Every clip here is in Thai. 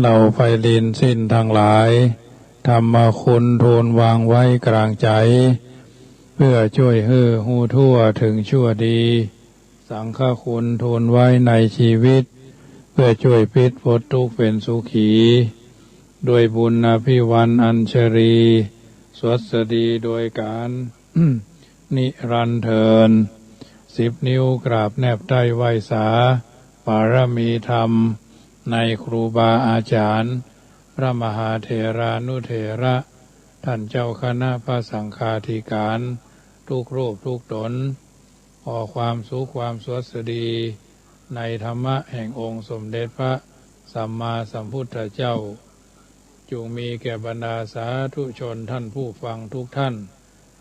เหล่าไฟลินสิ้นทั้งหลายธรรมคุณทูลวางไว้กลางใจเพื่อช่วยให้หูทั่วถึงชั่วดีสังฆคุณทูลไว้ในชีวิตเพื่อช่วยพิษพ้นทุกข์เป็นสุขีด้วยบุญอภิวันอัญชรีสวัสดีโดยการ นิรันดร์เทิน10 นิ้วกราบแนบใต้ไหวสาปารมีธรรมในครูบาอาจารย์พระมหาเถรานุเถระท่านเจ้าคณะพระสังฆาธิการทุกรูปทุกตนขอความสุขความสวัสดีในธรรมะแห่งองค์สมเด็จพระสัมมาสัมพุทธเจ้าจงมีแก่บรรดาสาธุชนท่านผู้ฟังทุกท่าน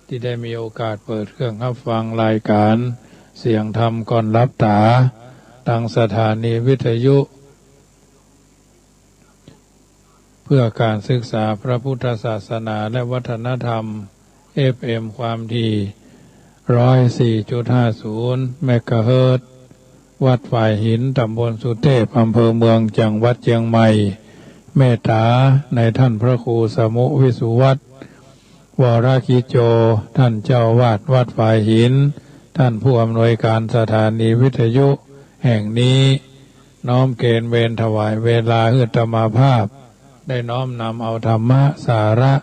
ที่ได้มีโอกาสเปิดเครื่องรับฟังรายการเสียงธรรมก่อนรับตาทางสถานีวิทยุเพื่อการศึกษาพระพุทธศาสนาและวัฒนธรรม FM ความถี่ 104.50 เมกะเฮิรตซ์วัดฝ่ายหินตำบลสุเทพอำเภอเมืองจังหวัดเชียงใหม่เมตตาในท่านพระครูสมุวิสุวัตรวรคิโจท่านเจ้าวาดวัดฝ่ายหินท่านผู้อำนวยการสถานีวิทยุแห่งนี้น้อมเกณฑ์เวรถวายเวลาอาตมาภาพได้น้อมนำเอาธรรมะสาระ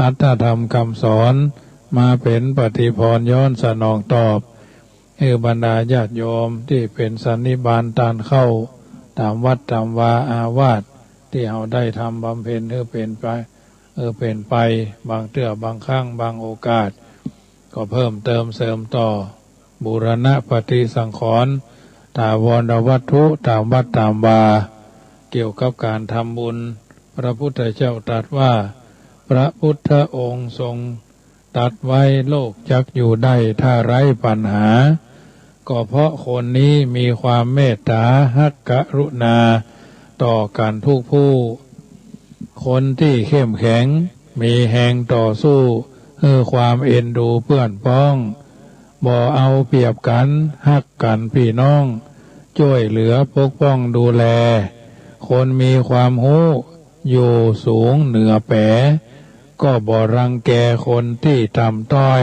อัตถธรรมคำสอนมาเป็นปฏิพรย้อนสนองตอบให้บรรดาญาติโยมที่เป็นสันนิบาตตานเข้าตามวัดตามวาอาวาสที่เราได้ทำบำเพ็ญเป็นไปบางเตื้อบางครั้งบางโอกาสก็เพิ่มเติมเสริมต่อบูรณะปฏิสังขรณ์ถาวรวัตถุตามวัดตามวาเกี่ยวกับการทำบุญพระพุทธเจ้าตรัสว่าพระพุทธองค์ทรงตรัสไว้โลกจักอยู่ได้ถ้าไร้ปัญหาก็เพราะคนนี้มีความเมตตาหักกรุณาต่อกันทุกผู้คนที่เข้มแข็งมีแหงต่อสู้ความเอ็นดูเพื่อนพ้องบ่เอาเปรียบกันหักกันพี่น้องช่วยเหลือปกป้องดูแลคนมีความรู้อยู่สูงเหนือแปก็บ่รังแกคนที่ต่ำต้อย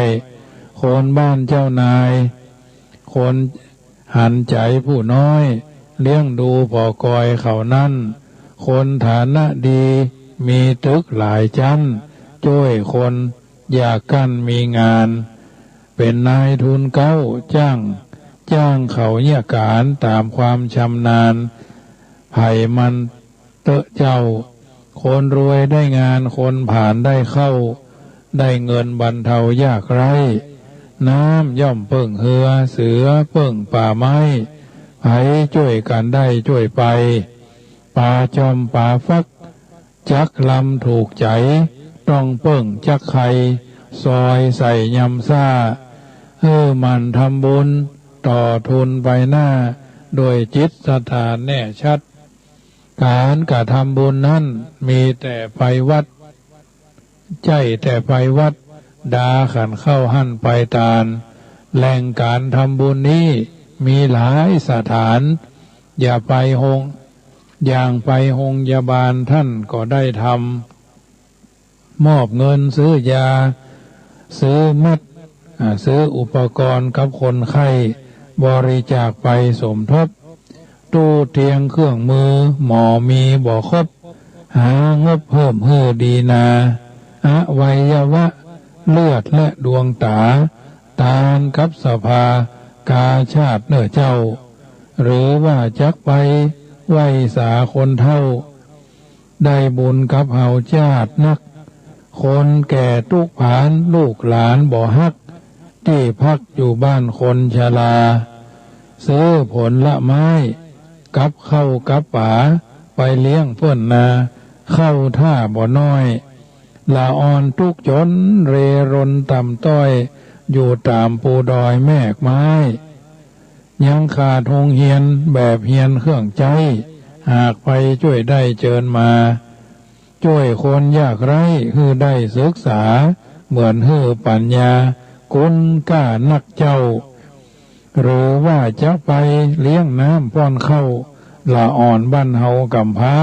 คนบ้านเจ้านายคนหันใจผู้น้อยเลี้ยงดูปอกอยเขานั่นคนฐานะดีมีตึกหลายชั้นช่วยคนอยากกันมีงานเป็นนายทุนเก้าจ้างเขาเยี่ยการตามความชำนาญไผ่มันเตอะเจ้าคนรวยได้งานคนผ่านได้เข้าได้เงินบรรเทายากไร้น้ำย่อมเพิ่งเหือเสือเพิ่งป่าไม้ไผ่ช่วยกันได้ช่วยไปป่าจอมป่าฟักจักลำถูกใจต้องเพิ่งจักไข่ซอยใส่ยำซ่ามันทำบุญต่อทุนไปหน้าโดยจิตศรัทธาแน่ชัดการกระทำบุญนั้นมีแต่ไปวัดใจแต่ไปวัดดาขันเข้าหั่นไปตาลแหล่งการทำบุญนี้มีหลายสถานอย่าไปอย่างไปโรงพยาบาลท่านก็ได้ทำมอบเงินซื้อยาซื้อมัดซื้ออุปกรณ์กับคนไข้บริจาคไปสมทบตู้เตียงเครื่องมือหมอมีบ่ครบหางบเพิ่มดีนาอวัยวะเลือดและดวงตาตาลกับสภากาชาติเนื้อเจ้าหรือว่าจักไปไหวสาคนเท่าได้บุญกับเฮาชาตินักคนแก่ทุกผานลูกหลานบ่ฮักที่พักอยู่บ้านคนชราซื้อผลละไม้กับเข้ากับป๋าไปเลี้ยงเพื่อนนาเข้าท่าบ่น้อยละอ่อนทุกจนเรรนต่ำต้อยอยู่ตามปูดอยแมกไม้ยังขาดโรงเรียนแบบเรียนเครื่องใจหากไปช่วยได้เจิญมาช่วยคนยากไร้ให้ได้ศึกษาเหมือนให้ปัญญาคุณกล้านักเจ้าหรือว่าจะไปเลี้ยงน้ำป้อนเข้าละอ่อนบ้านเฮากำพร้า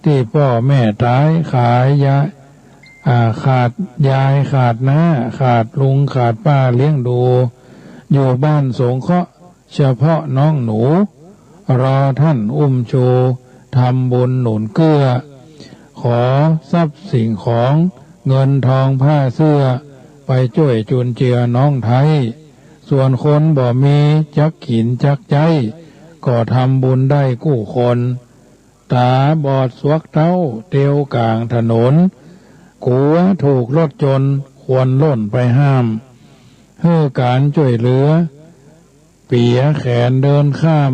ที่พ่อแม่ตายขาดยายขาดน้าขาดลุงขาดป้าเลี้ยงดูอยู่บ้านสงเคราะห์เฉพาะน้องหนูรอท่านอุ้มชูทำบุญหนุนเกื้อขอทรัพย์สิ่งของเงินทองผ้าเสื้อไปช่วยจุนเจือน้องไทยส่วนคนบ่มีจักขินจักใจก็ทำบุญได้กู้คนตาบอดสวกเต้าเตียวกลางถนนกลัวถูกรถชนควรล่นไปห้ามเพื่อการช่วยเหลือเปียแขนเดินข้าม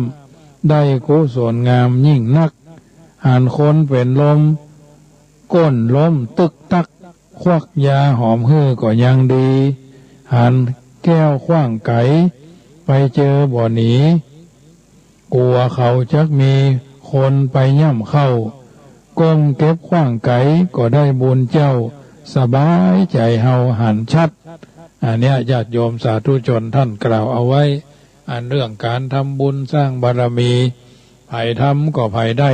ได้กุศลงามยิ่งนักหันคนเป็นลมก้นล้มตึกตักควักยาหอมเฮือก็ยังดีหันแก้วขว้างไก่ไปเจอบ่อหนีกลัวเขาจักมีคนไปย่ำเข้าก้มเก็บขว้างไก่ก็ได้บุญเจ้าสบายใจเฮาหันชัดอันเนี้ยญาติโยมสาธุชนท่านกล่าวเอาไว้อันเรื่องการทำบุญสร้างบารมีไผ่ทำก็ไผ่ได้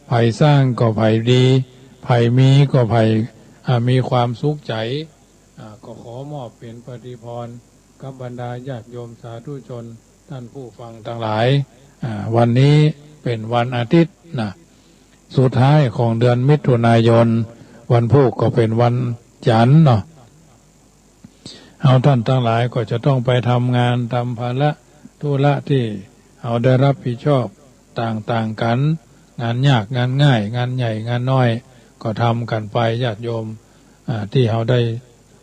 ไผ่สร้างก็ไผ่ดีไผ่มีก็ไผ่มีความสุขใจก็ขอมอบเป็นปฏิพรกับบรรดาญาติโยมสาธุชนท่านผู้ฟังทั้งหลายวันนี้เป็นวันอาทิตย์นะสุดท้ายของเดือนมิถุนายนวันพุธก็เป็นวันจันทร์เนาะเอาท่านทั้งหลายก็จะต้องไปทำงานทำภาระธุระที่เอาได้รับผิดชอบต่างๆกันงานยากงานง่ายงานใหญ่งานน้อยก็ทำกันไปญาติโยมที่เราได้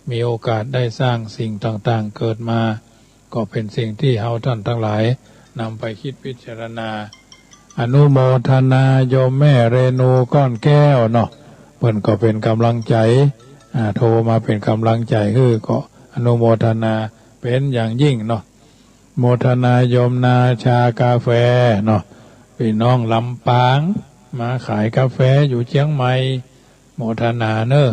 มีโอกาสได้สร้างสิ่งต่างๆเกิดมาก็เป็นสิ่งที่เราท่านทั้งหลายนำไปคิดพิจารณาอนุโมทนาโยมแม่เรนูก้อนแก้วเนาะเพิ่นก็เป็นกำลังใจโทรมาเป็นกำลังใจก็อนุโมทนาเป็นอย่างยิ่งเนาะโมทนาโยมนาชากาแฟเนาะพี่น้องลำปางมาขายกาแฟอยู่เชียงใหม่โมทนาเนอะ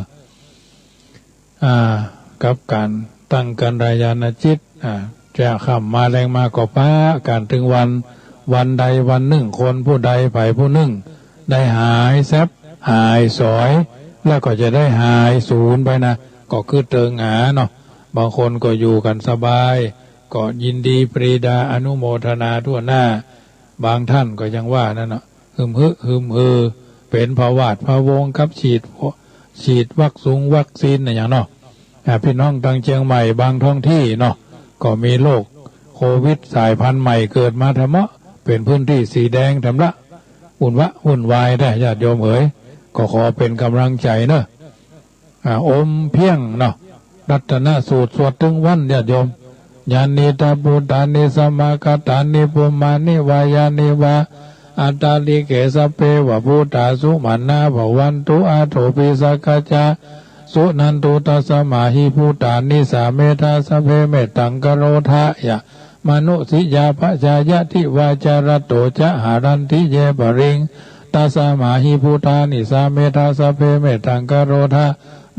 กับการตั้งกันรายานจิตจะขำมาแรงมาก็ป้าการถึงวันใดวันหนึ่งคนผู้ใดไผ่ผู้หนึ่งได้หายแซบหายสอยแล้วก็จะได้หายศูนย์ไปนะก็คือเติงหาเนาะบางคนก็อยู่กันสบายก็ยินดีปรีดาอนุโมทนาทั่วหน้าบางท่านก็ยังว่านั่นเนาะฮึมเป็นภาวาดภาวงกับฉีดวัคซีนอย่างเนาะพี่น้องทางเชียงใหม่บางท้องที่เนาะก็มีโรคโควิดสายพันธุ์ใหม่เกิดมาทำเมาะเป็นพื้นที่สีแดงทำละวุ่นวายได้ญาติโยมเอ๋ยก็ขอเป็นกำลังใจเนอะอมเพียงเนาะรัตนสูตรสวดถึงวันญาติโยมญาณิตาปุตานิสมากตานิปุมานิวายานิวาอัตตาลิเกสเปวะพุทธาสุมานาภวันตุอาโถปิสักจาสุนันตุตัสมาหิพุตานิสาเมธาสเพเมตังกโรทะยะมนุสิยาภจายะทิวาจารโตจะหารันทิเยปริงตัสมาหิพุตานิสาเมธาสเพเมตังกโรทะ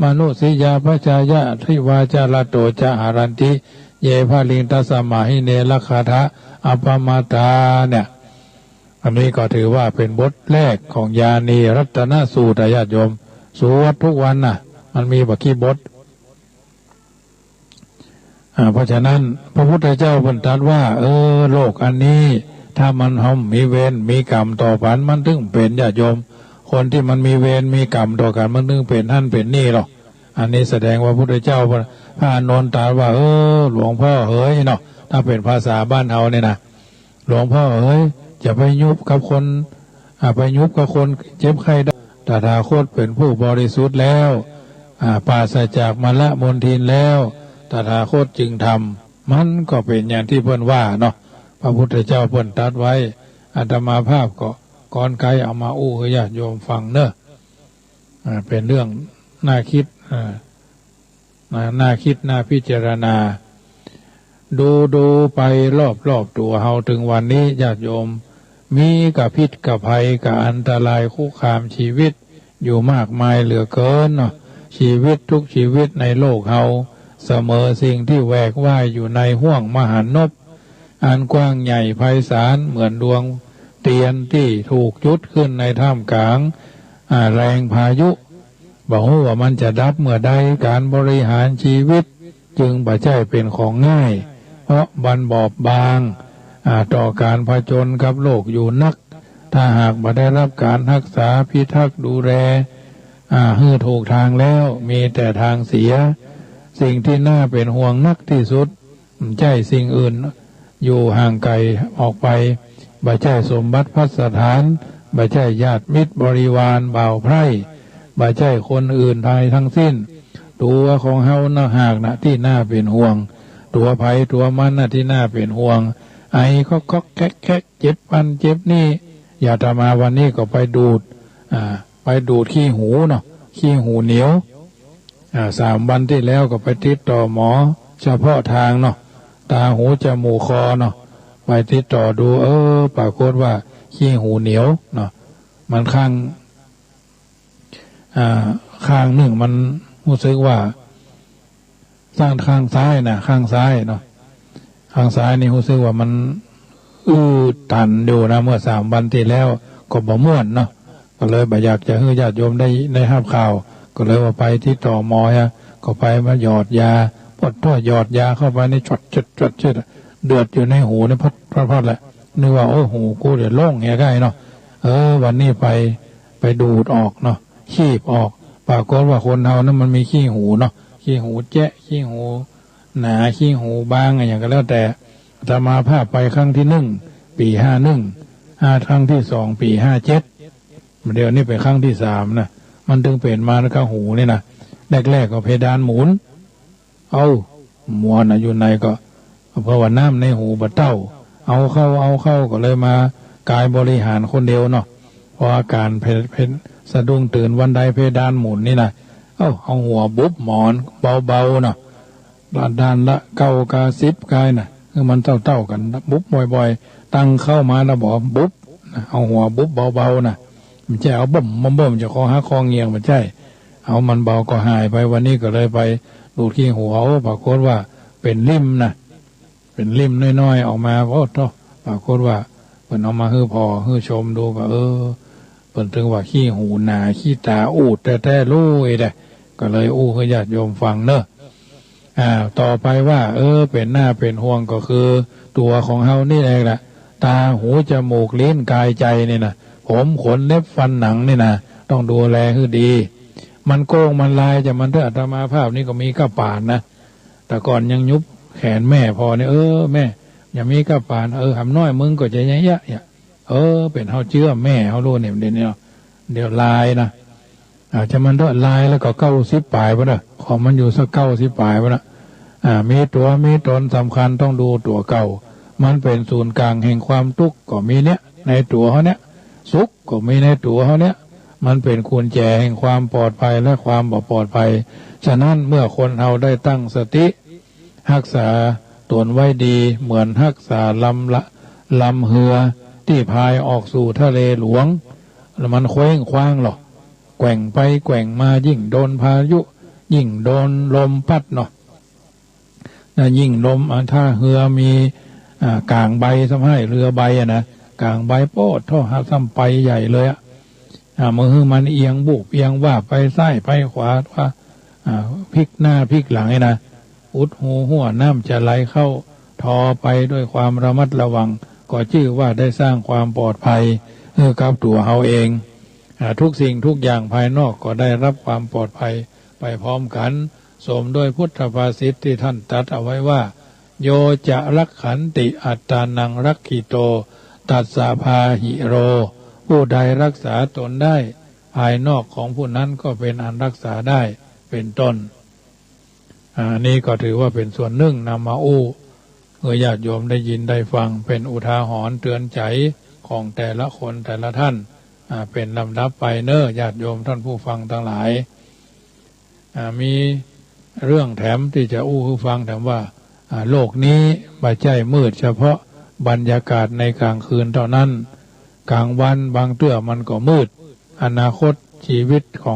มนุสิยาภจายะทิวาจารโตจะหารันทิเยภาลิงตัสมาหิเนลคาทะอัปมาตาเนี่ยอันนี้ก็ถือว่าเป็นบทแรกของญาณีรัตนสูตรญาติโยมสวดทุกวันน่ะมันมีบักกี้บทเพราะฉะนั้นพระพุทธเจ้าบัญญัติว่าโลกอันนี้ถ้ามันมีเวรมีกรรมต่อกันมันถึงเป็นญาติโยมคนที่มันมีเวรมีกรรมต่อกันมันถึงเป็นท่านเป็นนี่หรอกอันนี้แสดงว่าพระพุทธเจ้าพระอานนท์ตรัสว่าหลวงพ่อเฮ้ยเนาะถ้าเป็นภาษาบ้านเฮาเนี่ยนะหลวงพ่อเฮ้ยจะไปยุบกับคนไปยุบกับคนเจ็บไข้ได้ตถาคตเป็นผู้บริสุทธิ์แล้วปราศจากมลมลทินแล้วตถาคตจึงทำมันก็เป็นอย่างที่เพิ่นว่าเนาะพระพุทธเจ้าเพิ่นตรัสไว้อาตมาภาพก็ก่อนไกลเอามาอู้ให้ญาติโยมฟังเนอะเป็นเรื่องน่าคิดน่าพิจารณาดูไปรอบตัวเฮาถึงวันนี้ญาติโยมมีกับพิษกับภัยกับอันตรายคุกคามชีวิตอยู่มากมายเหลือเกินเนาะชีวิตทุกชีวิตในโลกเฮาเสมอสิ่งที่แหวกว่ายอยู่ในห้วงมหานพอันกว้างใหญ่ไพศาลเหมือนดวงเทียนที่ถูกจุดขึ้นในท่ามกลาง แรงพายุบอกว่ามันจะดับเมื่อใดการบริหารชีวิตจึงบ่ใช่เป็นของง่ายเพราะบันบอบบางต่อการผจญกับโลกอยู่นักถ้าหากบ่ได้รับการรักษาพิทักษ์ดูแลให้ถูกทางแล้วมีแต่ทางเสียสิ่งที่น่าเป็นห่วงนักที่สุดไม่ใช่สิ่งอื่นอยู่ห่างไกลออกไปบ่ใช่สมบัติพัสถานบ่ใช่ญาติมิตรบริวารบ่าวไพร่บ่ใช่คนอื่นใดทั้งสิ้นตัวของเฮานะหากนะที่น่าเป็นห่วงตัวไผตัวมันนะที่น่าเป็นห่วงไอ้ก็แคะเจ็บปันเจ็บนี่อย่าจะมาวันนี้ก็ไปดูดขี้หูเนาะขี้หูเหนียว3 วันที่แล้วก็ไปติดต่อหมอเฉพาะทางเนาะตาหูจมูกคอเนาะไปติดต่อดูปรากฏว่าขี้หูเหนียวเนาะมันข้างหนึ่งมันรู้สึกว่าสร้างข้างซ้ายนะข้างซ้ายเนาะข้างซ้ายนี่รู้สึกว่ามันตันอยู่นะเมื่อ3 วันที่แล้วก็บ่ม่วนเนาะก็เลยบ่อยากจะให้ญาติโยมได้ทราบข่าวก็เลยว่าไปที่ต่อหมอก็ไปมาหยอดยาพอดหยอดยาเข้าไปในจดเดือดอยู่ในหูในพัดแหละนึกว่าโอ้หูกูเดือดโล่งแง่ใกล้เนาะวันนี้ไปดูดออกเนาะคีบออกปรากฏว่าคนเฮานั้นมันมีขี้หูเนาะขี้หูแจ๊ะขี้หูหนาขี้หูบางอะไรอย่างก็แล้วแต่จะมาภาพไปครั้งที่1 ปี 51ครั้งที่2 ปี 57เดี๋ยวนี้ไปครั้งที่3นะมันถึงเปลี่ยนมาแล้วก็หูนี่นะแรกๆก็เพดานหมุนมวนอยู่ในก็เพราะว่าน้ำในหูบะเต้าเอาเข้าก็เลยมากายบริหารคนเดียวเนาะเพราะอาการเพสะดุ้งตื่นวันใดเพดานหมุนนี่นะเอาหัวบุ๊บหมอนเบาๆเนาะด้านละ9 10กายนะคือมันเต้ากันบุ๊บบ่อยๆตั้งเข้ามาแล้วบอกบุ๊บเอาหัวบุ๊บเบาๆนะมันจะเอาบ่มจะคอหักคอเงียงมันใช่เอามันเบาก็หายไปวันนี้ก็เลยไปดูขี้หัวปรากฏว่าเป็นริ่มนะเป็นริ่มน้อยๆออกมาปรากฏว่าเพิ่นเอามาให้พอให้ชมดูก็เพิ่นถึงว่าขี้หูหนาขี้ตาอูดแต่รู้ได้ก็เลยให้ญาติโยมฟังเนอะต่อไปว่าเป็นหน้าเป็นห่วงก็คือตัวของเฮานี่เองแหละตาหูจมูกลิ้นกายใจนี่นะผมขนเล็บฟันหนังนี่นะต้องดูแลให้ดีมันโกงมันลายจะมันเถอะอาตมาภาพนี่ก็มีกระป่านนะแต่ก่อนยังยุบแขนแม่พอเนี่ยแม่อย่ามีกระป่านหำน้อยมึงก็จะแย่เป็นเฮาเชื่อแม่เฮารู้เนี่ยเดี๋ยวลายนะจะมันเถอะลายแล้วก็90 ปลายป่ะนะของมันอยู่สัก90 ปลายป่ะนะมีตัวมีตนสำคัญต้องดูตัวเก่ามันเป็นศูนย์กลางแห่งความทุกข์ก็มีเนี่ยในตัวเขาเนี่ยสุขก็มีในตัวเขาเนี่ยมันเป็นกุญแจแห่งความปลอดภัยและความบ่ปลอดภัยฉะนั้นเมื่อคนเราได้ตั้งสติรักษาตนไว้ดีเหมือนรักษาลำเรือที่พายออกสู่ทะเลหลวงแล้วมันเคว้งคว้างหรอกแกว่งไปแกว่งมายิ่งโดนพายุยิ่งโดนลมพัดเนาะยิ่งลมถ้าเรือมีกลางใบทำให้เรือใบนะกลางใบโป๊ดท่อหาซ้ำไปใหญ่เลยมือมันเอียงบุบเอียงว่าไปซ้ายไปขวาว่าพลิกหน้าพลิกหลังนะอุดหูหัวน้ำจะไหลเข้าทอไปด้วยความระมัดระวังก็ชื่อว่าได้สร้างความปลอดภัยกับตัวเฮาเองทุกสิ่งทุกอย่างภายนอกก็ได้รับความปลอดภัยไปพร้อมกันสมโดยพุทธภาษิตที่ท่านตรัสเอาไว้ว่าโยจะรักขันติอัตตานังรักขิโตตัสสะพาหิโรผู้ใดรักษาตนได้ภายนอกของผู้นั้นก็เป็นอันรักษาได้เป็นต้นนี่ก็ถือว่าเป็นส่วนหนึ่งนำมาญาติโยมได้ยินได้ฟังเป็นอุทาหรณ์เตือนใจของแต่ละคนแต่ละท่านเป็นลำดับไปญาติโยมท่านผู้ฟังทั้งหลายมีเรื่องแถมที่จะให้ฟังแถมว่าโลกนี้ไม่ใช่มืดเฉพาะบรรยากาศในกลางคืนเท่านั้นกลางวันบางเตื้อมันก็มืดอนาคตชีวิตขอ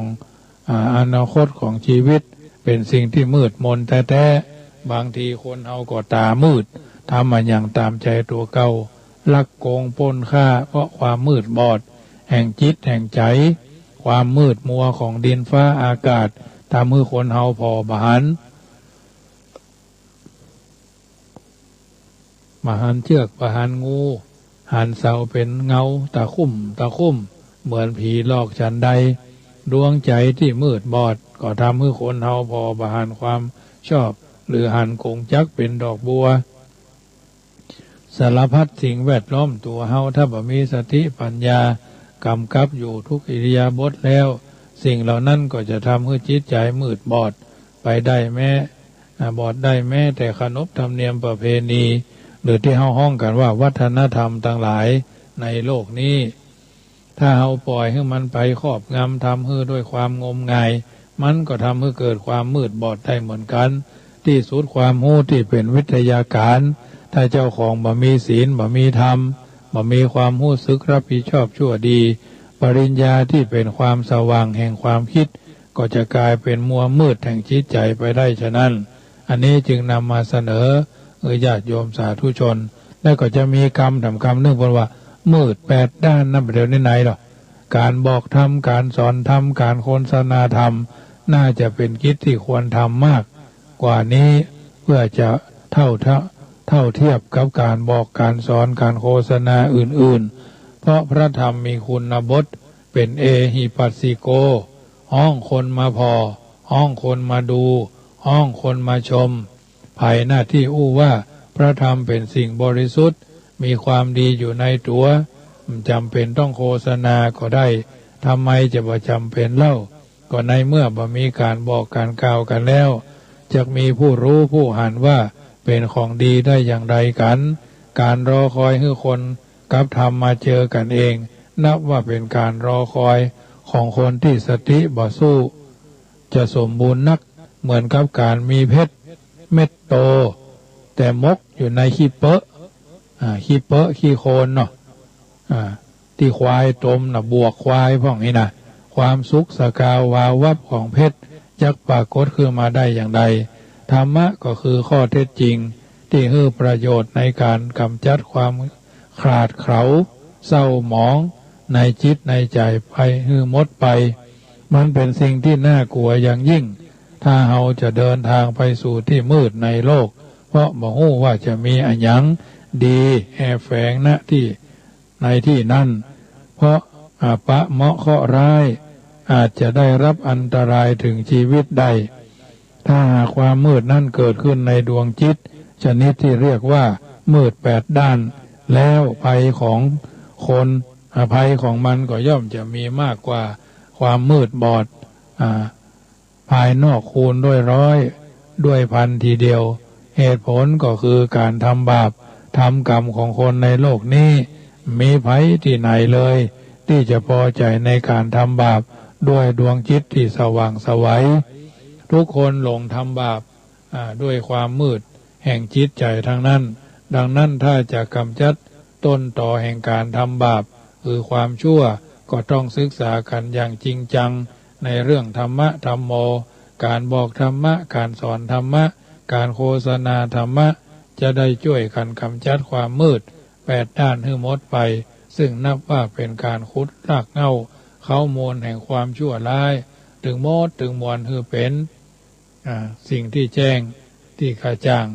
งชีวิตเป็นสิ่งที่มืดมนแท้ๆบางทีคนเอาก็ตามืดทำมาอย่างตามใจตัวเก่าลักโกงปล้นฆ่าเพราะความมืดบอดแห่งจิตแห่งใจ ความมืดมัวของดินฟ้าอากาศทำให้คนเฮาพอบหันมาหันเชือกประหันงูหันเสาเป็นเงาตะคุ่มเหมือนผีหลอกฉันใดดวงใจที่มืดบอดก็ทำให้คนเฮาพอบหันความชอบหรือหันกงจักเป็นดอกบัวสารพัดสิ่งแวดล้อมตัวเฮาถ้าบ่มีสติปัญญากำกับอยู่ทุกอิริยาบถแล้วสิ่งเหล่านั้นก็จะทำให้จิตใจมืดบอดไปได้แม้แต่ขนบธรรมเนียมประเพณีหรือที่เฮาห้องกันว่าวัฒนธรรมต่างหลายในโลกนี้ถ้าเฮาปล่อยให้มันไปครอบงำทำให้ด้วยความงมงายมันก็ทำให้เกิดความมืดบอดได้เหมือนกันที่สุดความรู้ที่เป็นวิทยาการถ้าเจ้าของบ่มีศีลบ่มีธรรมบ่มีความรู้สึกรับผิดชอบชั่วดีปริญญาที่เป็นความสว่างแห่งความคิดก็จะกลายเป็นมัวมืดแห่งจิตใจไปได้ฉะนั้นอันนี้จึงนำมาเสนอญาติโยมสาธุชนแล้วก็จะมีคำหนึ่งบอกว่ามืด8 ด้านนั่นเดี๋ยวนี้ไหนหรอการบอกธรรมการสอนธรรมการโฆษณาธรรมน่าจะเป็นกิจที่ควรทำมากกว่านี้เพื่อจะเท่าเทียบกับการบอกการสอนการโฆษณาอื่นๆเพราะพระธรรมมีคุณบทเป็นเอหิปัสสิโกห้องคนมาพอห้องคนมาดูห้องคนมาชมภายหน้าที่อู้ว่าพระธรรมเป็นสิ่งบริสุทธิ์มีความดีอยู่ในตัวจำเป็นต้องโฆษณาก็ได้ทำไมจะบ่จำเป็นเล่าก็ในเมื่อบ่มีการบอกการกล่าวกันแล้วจะมีผู้รู้ผู้หันว่าเป็นของดีได้อย่างไรกันการรอคอยให้คนกับธรรมมาเจอกันเองนับว่าเป็นการรอคอยของคนที่สติบ่สู้จะสมบูรณ์นักเหมือนกับการมีเพชรเม็ดโตแต่มกอยู่ในขี้เปอะขี้โคลนเนาะที่ควายตมนะบวกควายพ่องนี่นะความสุขสกาววาวับของเพชรจักปรากฏขึ้นมาได้อย่างใดธรรมะก็คือข้อเท็จจริงที่ให้ประโยชน์ในการกำจัดความขาดเขลาเศร้าหมองในจิตในใจไปให้หมดไปมันเป็นสิ่งที่น่ากลัวอย่างยิ่งถ้าเราจะเดินทางไปสู่ที่มืดในโลกเพราะบ่ฮู้ว่าจะมีอันหยังดีแอบแฝงณที่ในที่นั่นเพราะปะเหมาะเคราะห์ร้ายอาจจะได้รับอันตรายถึงชีวิตได้ถ้าหากความมืดนั่นเกิดขึ้นในดวงจิตชนิดที่เรียกว่ามืด8 ด้านแล้วภัยของคนภัยของมันก็ย่อมจะมีมากกว่าความมืดบอดภายนอกคูณด้วยร้อยด้วยพันทีเดียวเหตุผลก็คือการทำบาปทำกรรมของคนในโลกนี้มีภัยที่ไหนเลยที่จะพอใจในการทำบาปด้วยดวงจิตที่สว่างไสวทุกคนหลงทำบาปด้วยความมืดแห่งจิตใจทั้งนั้นดังนั้นถ้าจะกำจัดต้นตอแห่งการทำบาปคือความชั่วก็ต้องศึกษากันอย่างจริงจังในเรื่องธรรมะธรรมโมการบอกธรรมะการสอนธรรมะการโฆษณาธรรมะจะได้ช่วยกันกำจัดความมืด8 ด้านให้หมดไปซึ่งนับว่าเป็นการขุดรากเหง้าเข้ามูลแห่งความชั่วร้ายถึงมดถึงมวลคือเป็นสิ่งที่แจ้งที่กระจ่าง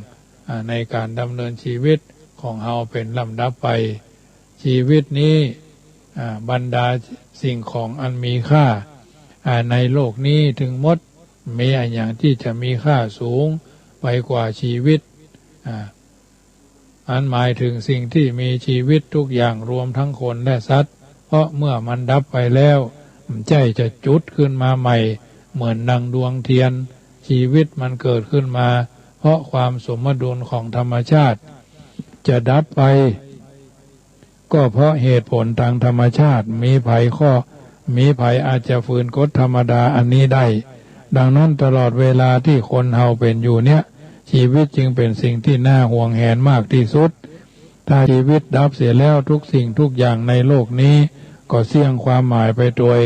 ในการดำเนินชีวิตของเฮาเป็นลำดับไปชีวิตนี้บรรดาสิ่งของอันมีค่าในโลกนี้ถึงมดมีอย่างที่จะมีค่าสูงไปกว่าชีวิตอันหมายถึงสิ่งที่มีชีวิตทุกอย่างรวมทั้งคนและสัตว์เพราะเมื่อมันดับไปแล้วใจจะจุดขึ้นมาใหม่เหมือนดังดวงเทียนชีวิตมันเกิดขึ้นมาเพราะความสมดุลของธรรมชาติจะดับไปก็เพราะเหตุผลทางธรรมชาติมีภัยอาจจะฝืนกฎธรรมดาอันนี้ได้ดังนั้นตลอดเวลาที่คนเฮาเป็นอยู่เนี่ยชีวิตจึงเป็นสิ่งที่น่าห่วงแหนมากที่สุดถ้าชีวิตดับเสียแล้วทุกสิ่งทุกอย่างในโลกนี้ก็เสี่ยงความหมายไปโดย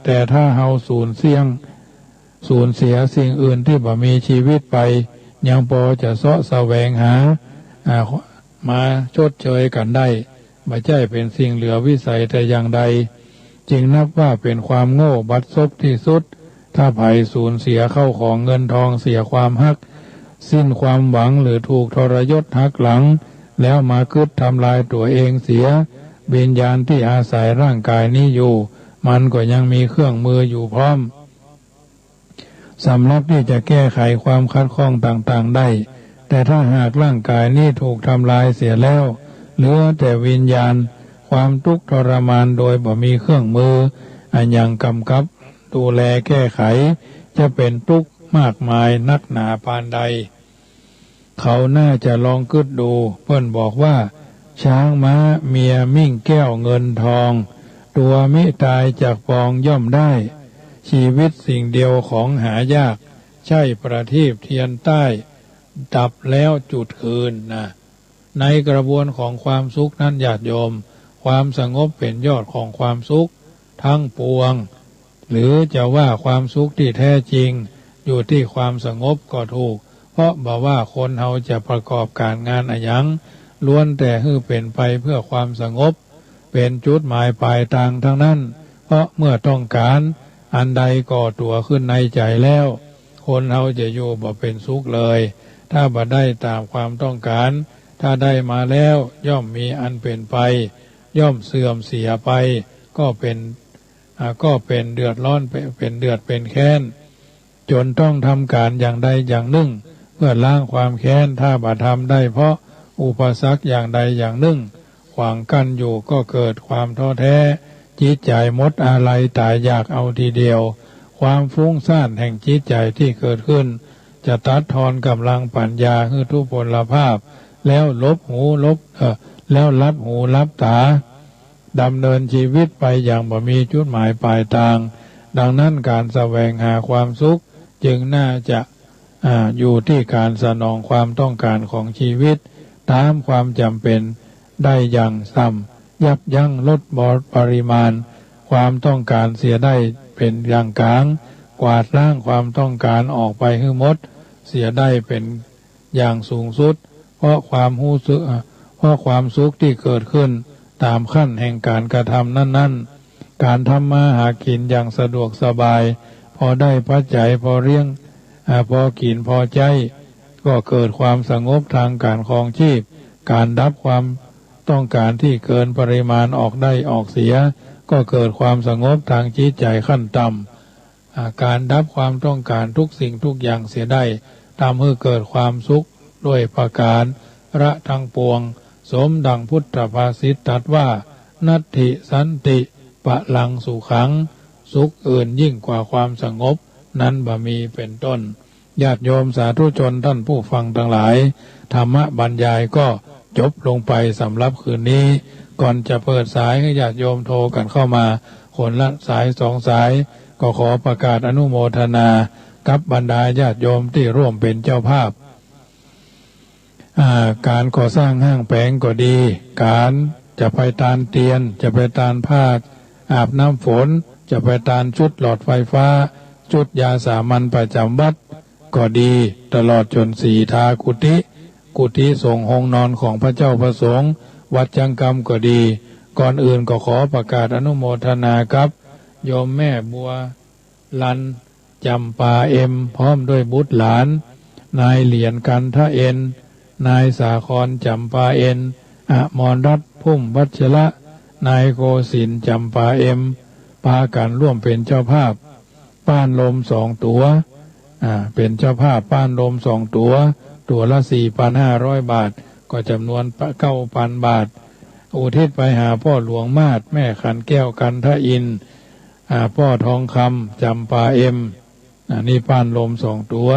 แต่ถ้าเฮาสูญเสียสิ่งอื่นที่บ่มีชีวิตไปยังพอจะเสาะแสวงหามาชดเชยกันได้ไม่ใช่เป็นสิ่งเหลือวิสัยแต่อย่างใด จึงนับว่าเป็นความโง่บัดซบที่สุดถ้าไผ่สูญเสียเข้าของเงินทองเสียความฮักสิ้นความหวังหรือถูกทรยศหักหลังแล้วมาคึดทำลายตัวเองเสียวิญญาณที่อาศัยร่างกายนี้อยู่มันก็ยังมีเครื่องมืออยู่พร้อมสำหรับที่จะแก้ไขความขัดข้องต่างๆได้แต่ถ้าหากร่างกายนี้ถูกทำลายเสียแล้วเหลือแต่วิญญาณความทุกข์ทรมานโดยบ่มีเครื่องมืออันยังกำกับดูแลแก้ไขจะเป็นทุกข์มากมายนักหนาปานใดเขาน่าจะลองคิดดูเพิ่นบอกว่าช้างม้าเมียมิ่งแก้วเงินทองตัวมิตายจากปองย่อมได้ชีวิตสิ่งเดียวของหายากใช่ประทีปเทียนใต้ดับแล้วจุดคืนนะในกระบวนของความสุขนั้นญาติโยมความสงบเป็นยอดของความสุขทั้งปวงหรือจะว่าความสุขที่แท้จริงอยู่ที่ความสงบก็ถูกเพราะบอกว่าคนเฮาจะประกอบการงานอะไรล้วนแต่ให้เป็นไปเพื่อความสงบเป็นจุดหมายปลายทางทั้งนั้นเพราะเมื่อต้องการอันใดก่อตัวขึ้นในใจแล้วคนเฮาจะอยู่บ่เป็นสุขเลยถ้าบ่ได้ตามความต้องการถ้าได้มาแล้วย่อมมีอันเป็นไปย่อมเสื่อมเสียไปก็เป็นเดือดร้อนเป็นเดือดเป็นแค้นจนต้องทำการอย่างใดอย่างหนึ่งเพื่อล้างความแค้นถ้าบ่ทำได้เพราะอุปสรรคอย่างใดอย่างหนึ่งขวางกั้นอยู่ก็เกิดความท้อแท้จิตใจหมดอาลัยตายอยากเอาทีเดียวความฟุ้งซ่านแห่งจิตใจที่เกิดขึ้นจะตัดทอนกำลังปัญญาให้ทุพพลภาพแล้วลัดหูลับตาดำเนินชีวิตไปอย่างบ่มีจุดหมายปลายทางดังนั้นการแสวงหาความสุขจึงน่าจะอยู่ที่การสนองความต้องการของชีวิตตามความจำเป็นได้อย่างซ้ำยับยั้งลดปริมาณความต้องการเสียได้เป็นอย่างกลางกวาดล้างความต้องการออกไปให้หมดเสียได้เป็นอย่างสูงสุดเพราะความสุขที่เกิดขึ้นตามขั้นแห่งการกระทำนั้นๆการทำมาหากินอย่างสะดวกสบายพอได้ปัจจัยพอเลี้ยงพอกินพอใจก็เกิดความสงบทางการครองชีพการดับความต้องการที่เกินปริมาณออกได้ออกเสียก็เกิดความสงบทางจิตใจขั้นต่ำการดับความต้องการทุกสิ่งทุกอย่างเสียได้ทำให้เกิดความสุขด้วยประการละทั้งปวงสมดังพุทธภาษิตตรัสว่านัตถิสันติปะลังสุขังสุขอื่นยิ่งกว่าความสงบนั้นบ่มีเป็นต้นญาติโยมสาธุชนท่านผู้ฟังทั้งหลายธรรมบรรยายก็จบลงไปสำหรับคืนนี้ก่อนจะเปิดสายให้ญาติโยมโทรกันเข้ามาคนละสาย2 สายก็ขอประกาศอนุโมทนากับบรรดาญาติโยมที่ร่วมเป็นเจ้าภาพการก่อสร้างห้างแผงก็ดีการจะไปตานเตียนจะไปตานผ้าอาบน้ำฝนจะไปตานชุดหลอดไฟฟ้าชุดยาสามัญประจำวัดก็ดีตลอดจนสีทากุฏิส่งห้องนอนของพระเจ้าประสงค์วัดจังกรรมก็ดีก่อนอื่นก็ขอประกาศอนุโมทนาครับโยมแม่บัวลันจำปาเอ็มพร้อมด้วยบุตรหลานนายเหรียญกันทะเอ็นนายสาครจำปาเอ็นอมรรัตน์พุ่มวัชระนายโกศินทร์จำปาเอ็มพากันร่วมเป็นเจ้าภาพป้านลม2 ตัวเป็นเจ้าภาพป้านลม2 ตัวละ 4,500 บาทก็จำนวน 9,000 บาทอุทิศไปหาพ่อหลวงมาศแม่ขันแก้วกันทะอินพ่อทองคำจำปาเอ็มนี่ป้านลม2 ตัว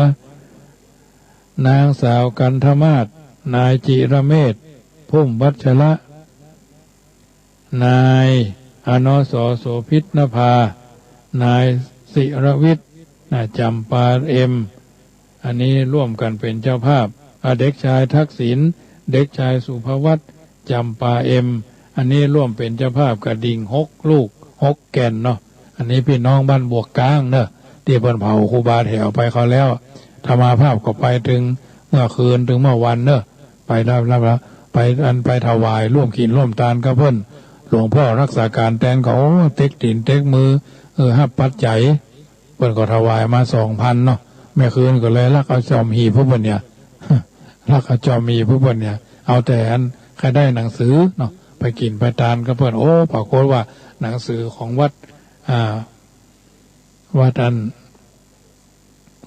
นางสาวกันธมาศนายจิรเมธพุ่มวัชระนายอนสโสพิษนภานายศิรวิทย์จำปาเอ็มอันนี้ร่วมกันเป็นเจ้าภาพเด็กชายทักษิณเด็กชายสุภวัตจำปาเอ็มอันนี้ร่วมเป็นเจ้าภาพกระดิ่ง6 ลูก6 แก่นเนาะอันนี้พี่น้องบ้านบวกกลางเนอะที่เพิ่นเผาครูบาแถวไปเขาแล้วธรรมาภาพก็ไปถึงเมื่อคืนถึงเมื่อวันเนอะไปรับไปถวายร่วมกินร่วมทานกับเพิ่น หลวงพ่อรักษาการแทนก็เต็กตีนเต็กมือฮับปัดใจเพิ่นก็ถวายมา 2,000 เนาะแม่คืนก็เลยลักเอาจอมหีผู้เพิ่นเนี่ย ลักเอาจอมหีผู้เพิ่นเนี่ยเอาแต่อันใครได้หนังสือเนาะไปกินไปทานก็เพิ่นปรากฏว่าหนังสือของวัดวัดอัน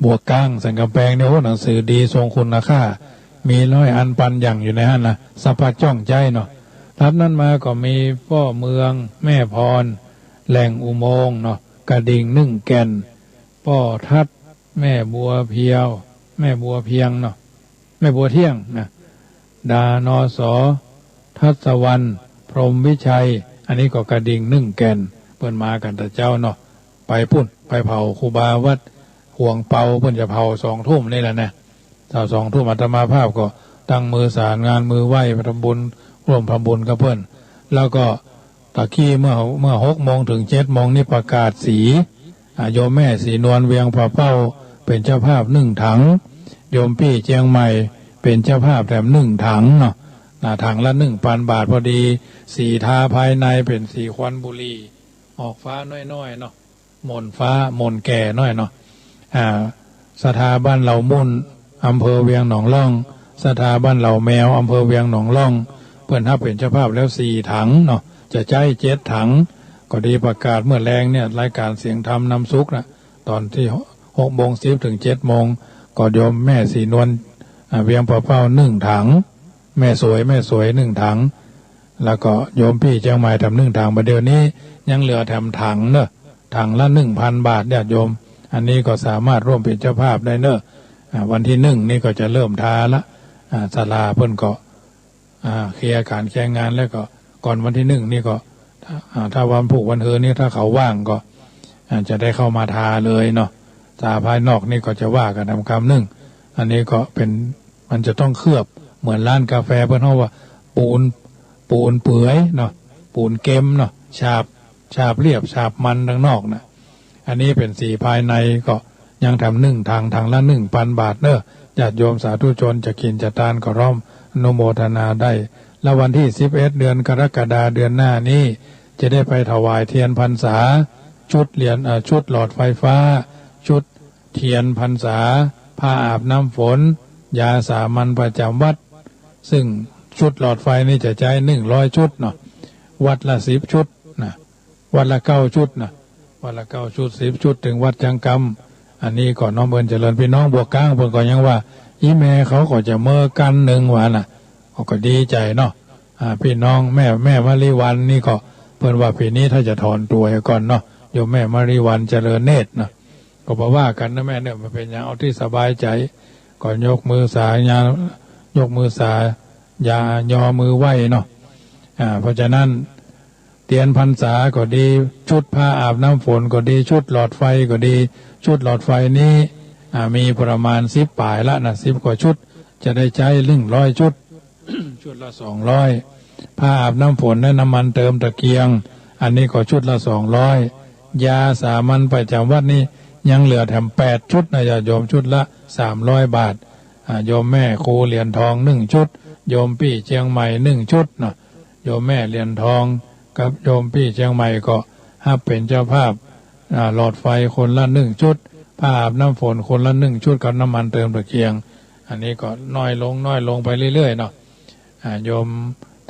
บัวก้างสังกำแพงเนี่ยหนังสือดีทรงคุณค่ามี100 อันปันอย่างอยู่ในนั้นนะสัพพะจ้องใจเนาะรับนั้นมาก็มีพ่อเมืองแม่พรแหล่งอุโมงค์เนาะกระดิ่งนึ่งแก่นพ่อทัดแม่บัวเพียวแม่บัวเพียงเนาะแม่บัวเที่ยงนะดานอสอทัศวรรณพรหมวิชัยอันนี้ก็กระดิ่งนึ่งแก่นเปิ้นมากันแต่เจ้าเนาะไปพุ่นไปเผาครูบาวัดห่วงเปาเปิ้นจะเผา2 ทุ่มนี่แหละนะถ้า2 ทุ่มอาตมาภาพก็ตั้งมือสารงานมือไหว้ทำบุญร่วมทำบุญกับเพื่อนแล้วก็ตะกี้เมื่อ6 โมงถึง7 โมงนี่ประกาศสีโยมแม่สีนวลเวียงผาเป้าเป็นเจ้าภาพ1 ถังโยมพี่เจียงใหม่เป็นเจ้าภาพแถม1 ถังเนาะถังละ 1,000 บาทพอดีสีทาภายในเป็นสีควันบุหรี่ออกฟ้าน้อยๆเนาะหม่นฟ้าหม่นแก่น้อยเนาะสถาบันเหล่ามุ่นอำเภอเวียงหนองล่องสถาบันเหล่าแมวอำเภอเวียงหนองล่องเพื่อนถ้าเป็นเจ้าภาพแล้ว4 ถังเนาะจะใจ7 ถังก็ดีประกาศเมื่อแรงเนี่ยรายการเสียงธรรมนำสุขนะตอนที่6:10ถึง7 โมงก็โยมแม่สีนวลเวียงผาเป้า1 ถังแม่สวย1 ถังแล้วก็โยมพี่เชียงใหม่ทำ1 ถังประเดี๋ยวนี้ยังเหลือแถมถังเนอะถังละ 1,000 บาทเนี่ยโยมอันนี้ก็สามารถร่วมเป็นเจ้าภาพได้เนอะวันที่1นี่ก็จะเริ่มทาละศาลาเพิ่นก็เคลียร์การแข่งงานแล้วก็ก่อนวันที่1นี่ก็ถ้าวันผูกวันเฮอนี่ถ้าเขาว่างก็จะได้เข้ามาทาเลยเนาะทาภายนอกนี่ก็จะว่ากันทำคำ1อันนี้ก็เป็นมันจะต้องเคลือบเหมือนร้านกาแฟเพิ่นเฮาว่าปูนเปื่อยเนาะปูนเกมเนาะฉาบเรียบฉาบมันข้างนอกนะอันนี้เป็นสีภายในก็ยังทำ1 ถังละ 1,000 บาทเนอะญาติโยมสาธุชนจะกินจะทานก็ร่อมอนุโมทนาได้แล้ววันที่11 เดือนกรกฎาคมเดือนหน้านี้จะได้ไปถวายเทียนพรรษาชุดเหรียญชุดหลอดไฟฟ้าชุดเทียนพรรษาผ้าอาบน้ำฝนยาสามัญประจำวัดซึ่งชุดหลอดไฟนี่จะใช้100 ชุดเนาะวัดละ10 ชุดนะวัดละ9 ชุดนะวัดละ9 ชุด10 ชุดถึงวัดจังกำอันนี้ก่อนน้องเบิ่นเจริญพี่น้องบัวก้างเพิ่นก็ยังว่าอีแม่เขาก็จะเมื่อกัน1 วันน่ะก็ดีใจเนาะพี่น้องแม่มาริวันนี่ก็เพิ่นว่าปีนี้ถ้าจะถอนตัวก่อนเนาะโยมแม่มาริวันเจริญเนตรนะก็บ่ว่ากันนะแม่เนี่ยมันเป็นอย่างเอาที่สบายใจก่อนยกมือสายกมือสายอมือไหวเนาะเพราะฉะนั้นเทียนพรรษาก็ดีชุดผ้าอาบน้ำฝนก็ดีชุดหลอดไฟก็ดีชุดหลอดไฟนี้มีประมาณ10 ป่ายละนะ10 กว่าชุดจะได้ใช้100 ชุด ชุดละ200ผ้าอาบน้ำฝนและน้ำมันเติมตะเกียงอันนี้ก็ชุดละ200ยาสามัญประจำวัดนี่ยังเหลือแถม8 ชุดนะโยมชุดละ300 บาทโยมแม่ครูเหรียญทอง1 ชุดโยมพี่เชียงใหม่1 ชุดเนาะโยมแม่เหรียญทองกับโยมพี่เชียงใหม่ก็ห้าเป็นเจ้าภาพหลอดไฟคนละ1 ชุดผ้าอาบน้ำฝนคนละ1 ชุดกับน้ำมันเติมตะเกียงอันนี้ก็น้อยลงไปเรื่อยๆเนาะโยม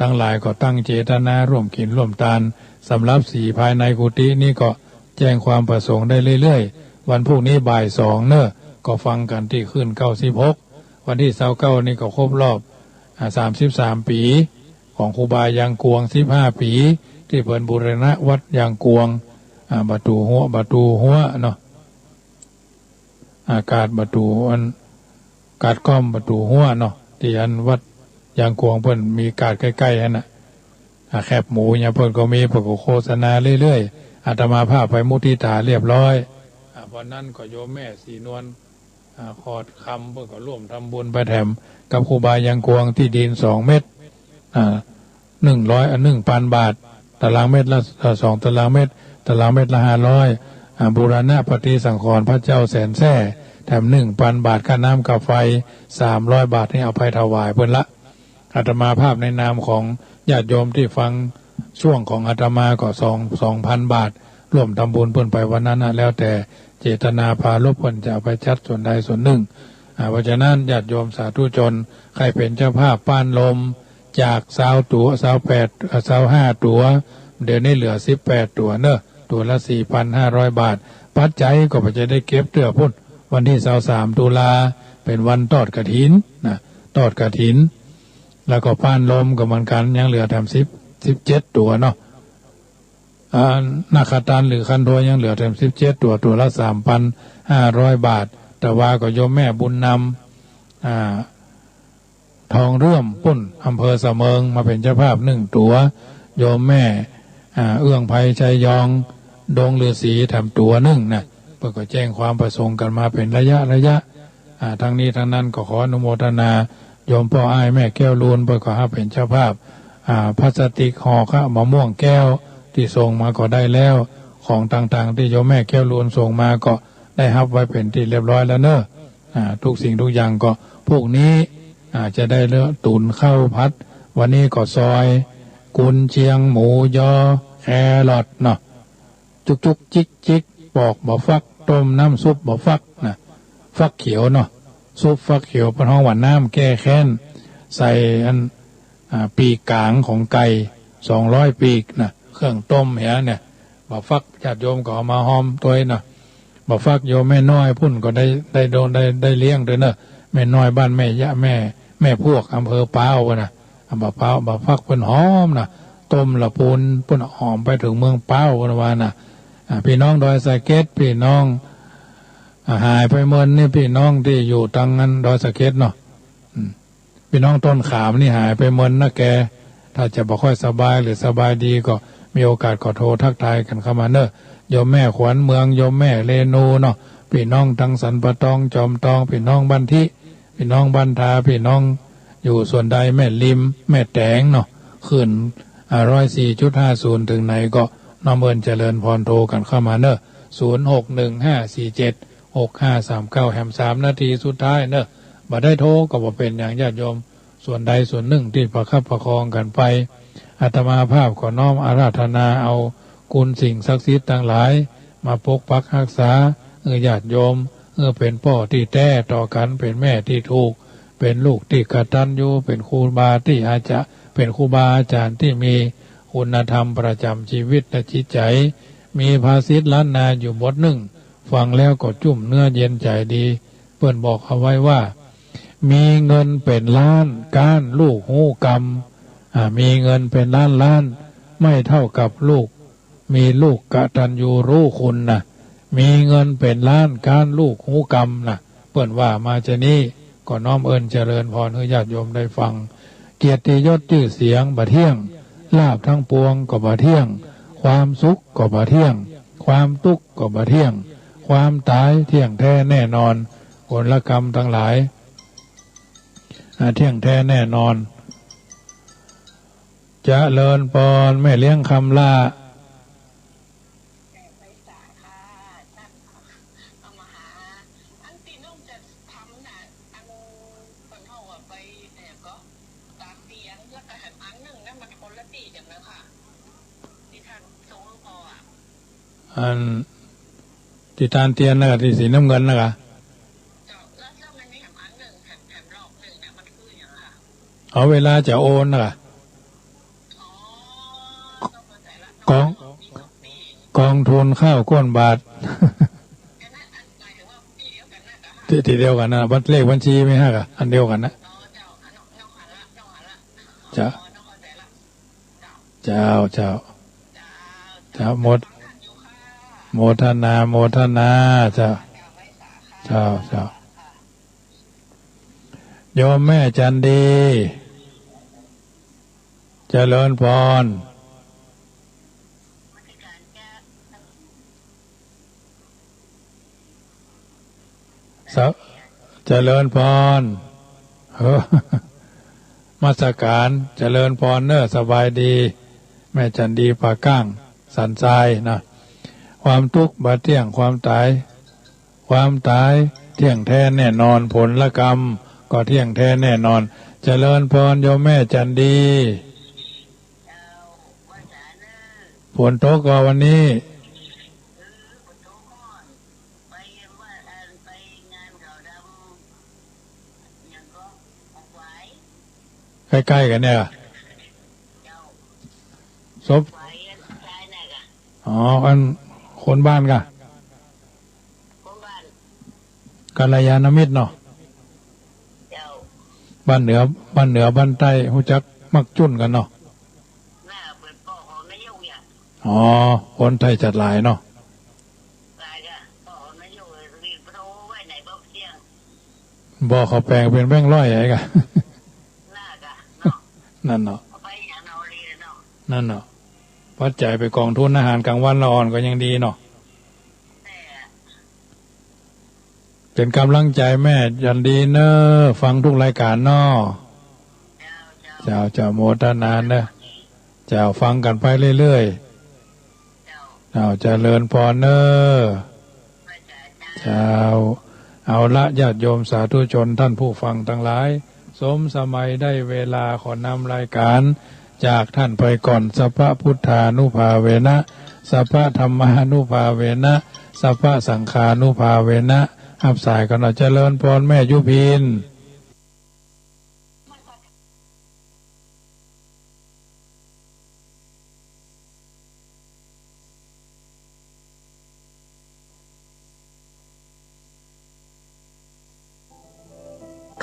ทั้งหลายก็ตั้งเจตนาร่วมกินร่วมทานสำหรับสีภายในกุฏินี่ก็แจ้งความประสงค์ได้เรื่อยๆวันพรุ่งนี้บ่าย 2เนอะก็ฟังกันที่ขึ้น96วันที่29นี่ก็ครบรอบ33 ปีของครูบายางกวง15 ปีที่เพิ่นบูรณะวัดยางกวงประตูหัวเนาะอากาศประตูอันกาดก้อมประตูหัวเนาะที่อันวัดยางกวงเพิ่นมีกาดใกล้ๆนั่นน่ะแคบหมูเนี่ยเพิ่นก็มีประกอบโฆษณาเรื่อยๆอาตมาภาพไปมุทิตาเรียบร้อยวันนั้นก็โยมแม่สีนวลขอดคำเพิ่นก็ร่วมทำบุญไปแถมกับครูบายางกวงที่ดิน2 เม็ด1,000 บาทตารางเมตรละ2 ตารางเมตรละ500บูรณะปฏิสังขรณ์พระเจ้าแสนแท้แถม 1,000 บาทค่าน้ำกับไฟ300 บาทให้เอาไปถวายเพิ่นละอาตมาภาพในนามของญาติโยมที่ฟัง ช่วงของอาตมาก็2,000 บาทร่วมทำบุญเพิ่นไปวันนั้นนะแล้วแต่เจตนาพาลบเพิ่นจะเอาไปจัดส่วนใดส่วนหนึ่งเพราะฉะนั้นญาติโยมสาธุชนใครเป็นเจ้าภาพป้านลมจาก20 ตั๋ว25 ตั๋วเดี๋ยวนี้เหลือ18 ตั๋วเนอะตัวละ 4,500 บาทปัจจัยก็จะได้เก็บเตื้อพุ่นวันที่23 ตุลาเป็นวันทอดกฐินนะทอดกฐินแล้วก็ป้านลมก็เหมือนกันยังเหลือ17 ตั๋วเนาะนาคตันหรือคันโทยังเหลือ17 ตั๋วตัวละ 3,500 บาทแต่ว่าก็โยมแม่บุญนำทองเรื่อมปุ้นอำเภอเสมิงมาเป็นเจ้าภาพ1 ตั๋วโยมแม่เอื้องไพชัยยองดงฤาษีทำตั๋ว1นะเพื่อก็แจ้งความประสงค์กันมาเป็นระยะทั้งนี้ทั้งนั้นก็ขออนุโมทนาโยมพ่ออ้ายแม่แก้วลูนเพื่อขอให้เป็นเจ้าภาพพลาสติกห่อข้าวมะม่วงแก้วที่ส่งมาก็ได้แล้วของต่างๆที่โยมแม่แก้วลูนส่งมาก็ได้รับไว้เป็นที่เรียบร้อยแล้วเนอะทุกสิ่งทุกอย่างก็พวกนี้จะได้เลือตุนข้าวพัดวันนี้ก็ซอยกุนเชียงหมูยอแอร์ลอดเนาะจุกจิกปอกบ่ฟักต้มน้ำซุปบ่ฟักนะฟักเขียวเนาะซุปฟักเขียวเป็นห้องหวานน้ำแก้แค้นใส่ปีกกลางของไก่200 ปีกนะเครื่องต้มเนี่ยบ่ฟักญาติโยมก็เอามาหอมตัวน่ะบ่ฟักโยมแม่น้อยพุ่นก็ได้โดนได้เลี้ยงด้วยเนอะแม่น้อยบ้านแม่ยะแม่พวกอำเภอป้าวนะบ่ฟักเพิ่นหอมนะต้มละปูนเพิ่นหอมไปถึงเมืองป้าวนะว่าน่ะพี่น้องดอยสะเก็ดพี่น้องหายไปเมินนี่พี่น้องที่อยู่ตังนั้นดอยสะเก็ดเนาะพี่น้องต้นขามนี่หายไปเมินนะแกถ้าจะบ่ค่อยสบายหรือสบายดีก็มีโอกาสขอโทรทักทายกันเข้ามาเนอะโยมแม่ขวัญเมืองโยมแม่เรนูเนาะพี่น้องทั้งสันปะตองจอมตองพี่น้องบ้านทิพี่น้องบ้านทาพี่น้องอยู่ส่วนใดแม่ริมแม่แตงเนาะขึ้น104.50ถึงไหนก็น้อมเอิญเจริญพรโทรกันเข้ามาเนอะ0615476539แฮม3 นาทีสุดท้ายเนอะบ่ได้โทรก็บ่เป็นอย่างญาติโยมส่วนใดส่วนหนึ่งที่ประคับประคองกันไปอาตมาภาพขอน้อมอาราธนาเอาคุณสิ่งศักดิ์สิทธิ์ทั้งหลายมาปกปักรักษาญาติโยมเป็นพ่อที่แท้ต่อกันเป็นแม่ที่ถูกเป็นลูกที่กตัญญูเป็นครูบาที่เป็นครูบาอาจารย์ที่มีคุณธรรมประจำชีวิตและจิตใจมีภาษิตล้านนาอยู่บทหนึ่งฟังแล้วก็จุ่มเนื้อเย็นใจดีเพื่อนบอกเอาไว้ว่ามีเงินเป็นล้านก้านลูกหูกรรมมีเงินเป็นล้านไม่เท่ากับลูกมีลูกกตัญญูรู้คุณนะมีเงินเป็นล้านก้านลูกหูกรรมนะเปิ้นว่ามาจะนี้ก็น้อมเอิญเจริญพรให้ญาติโยมได้ฟังเกียรติยศชื่อเสียงบ่เที่ยงลาภทั้งปวงก็บ่เที่ยงความสุขก็บ่เที่ยงความทุกข์ก็บ่เที่ยงความตายเที่ยงแท้แน่นอนผลกรรมทั้งหลายเที่ยงแท้แน่นอนจะเลินปอนแม่เลี้ยงคำล่าอันที่ทานเตียนนะที่สีน้ำเงินนะเอาเวลาจะโอนนะกองทุนข้าวก้นบาท ที่เดียวกันนะบัตรเลขบัญชีไม่ฮะกะอันเดียวกันนะเจ้าหมดโมทนาเจ้าโยมแม่จันดีเจริญพรเจริญพรมาสการเจริญพรเนอสบายดีแม่จันดีปากก้างสันทรายนะความทุกข์บ่เที่ยงความตายเที่ยงแท้แน่นอนผลกรรมก็เที่ยงแท้แน่นอนเจริญพรโยมแม่จันดี ฝนตกก็วันนี้ใกล้ๆกันเนี่ยศพอ๋ออันคนบ้านกะกัลยาณมิตรเนาะบ้านเหนือบ้านใต้หูจักมักจุ่นกันเนาะอ๋อคนไทยจัดหลายเนาะบ่เขาแปลงเป็นแบงค์ร้อยไอ้กะนั่นเนาะนั่นเนาะปัจจัยไปกองทุนอาหารกลางวันละอ่อนก็ยังดีเนาะเป็นกำลังใจแม่ยันดีเนอะฟังทุกรายการเนาะเจ้าโมทนาเนอะเจ้าฟังกันไปเรื่อยๆเจ้าเจริญพรเนอะเจ้าเอาละญาติโยมสาธุชนท่านผู้ฟังทั้งหลายสมสมัยได้เวลาขอนำรายการจากท่านไปก่อนสัพพพุทธานุภาเวนะสัพพธรรมานุภาเวนะสัพพสังฆานุภาเวนะอับสายกันเจริญพรแม่ยุพิน